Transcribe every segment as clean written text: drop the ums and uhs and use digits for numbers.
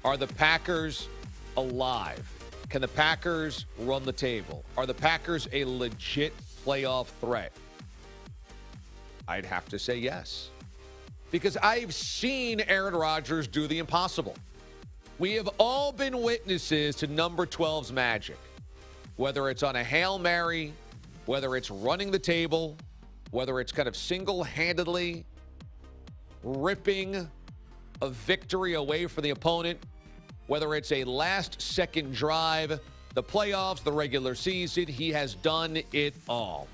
Are the Packers alive? Can the Packers run the table? Are the Packers a legit playoff threat? I'd have to say yes. Because I've seen Aaron Rodgers do the impossible. We have all been witnesses to number 12's magic. Whether it's on a Hail Mary, whether it's running the table, whether it's kind of single-handedly ripping a victory away from the opponent, whether it's a last-second drive, the playoffs, the regular season, he has done it all.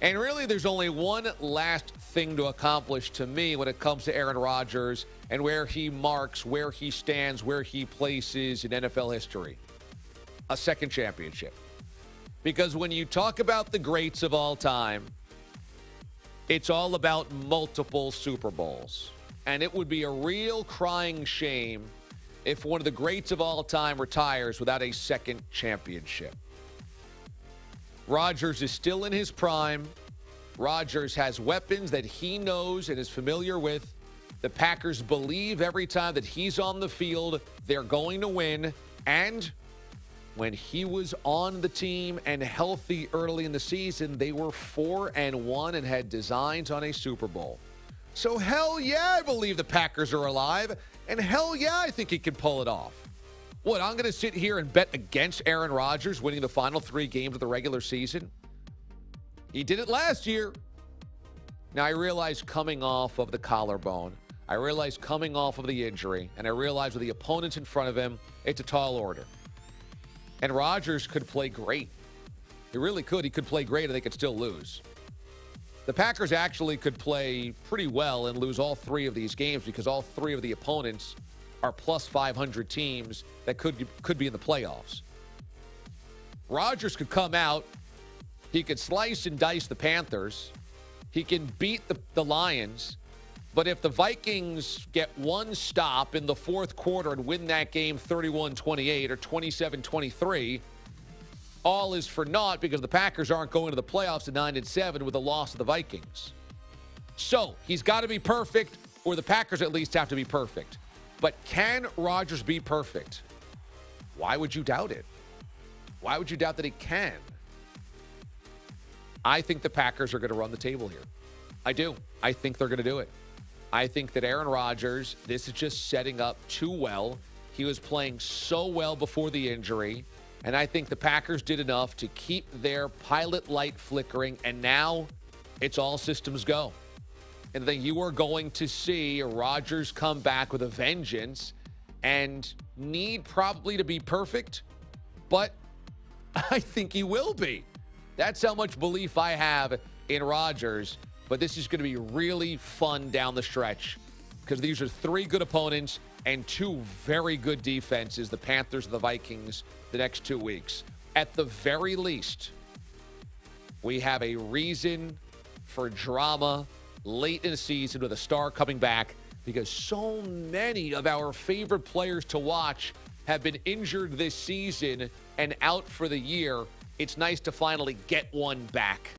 And really, there's only one last thing to accomplish to me when it comes to Aaron Rodgers and where he marks, where he stands, where he places in NFL history. A second championship. Because when you talk about the greats of all time, it's all about multiple Super Bowls. And it would be a real crying shame if one of the greats of all time retires without a second championship. Rodgers is still in his prime. Rodgers has weapons that he knows and is familiar with. The Packers believe every time that he's on the field, they're going to win. And when he was on the team and healthy early in the season, they were 4-1 and had designs on a Super Bowl. So hell yeah, I believe the Packers are alive. And hell yeah, I think he can pull it off. What, I'm going to sit here and bet against Aaron Rodgers winning the final 3 games of the regular season? He did it last year. Now, I realize coming off of the collarbone, I realize coming off of the injury, and I realize with the opponents in front of him, it's a tall order. And Rodgers could play great. He really could. He could play great and they could still lose. The Packers actually could play pretty well and lose all 3 of these games because all 3 of the opponents are plus 500 teams that could be in the playoffs. Rodgers could come out. He could slice and dice the Panthers. He can beat the Lions. But if the Vikings get one stop in the fourth quarter and win that game 31-28 or 27-23, all is for naught because the Packers aren't going to the playoffs at 9-7 with a loss to the Vikings. So he's got to be perfect, or the Packers at least have to be perfect. But can Rodgers be perfect? Why would you doubt it? Why would you doubt that he can? I think the Packers are going to run the table here. I do. I think they're going to do it. I think that Aaron Rodgers, this is just setting up too well. He was playing so well before the injury. And I think the Packers did enough to keep their pilot light flickering. And now it's all systems go. And then you are going to see Rodgers come back with a vengeance and need probably to be perfect. But I think he will be. That's how much belief I have in Rodgers. But this is going to be really fun down the stretch because these are 3 good opponents and 2 very good defenses, the Panthers and the Vikings, the next 2 weeks. At the very least, we have a reason for drama late in the season with a star coming back because so many of our favorite players to watch have been injured this season and out for the year. It's nice to finally get one back.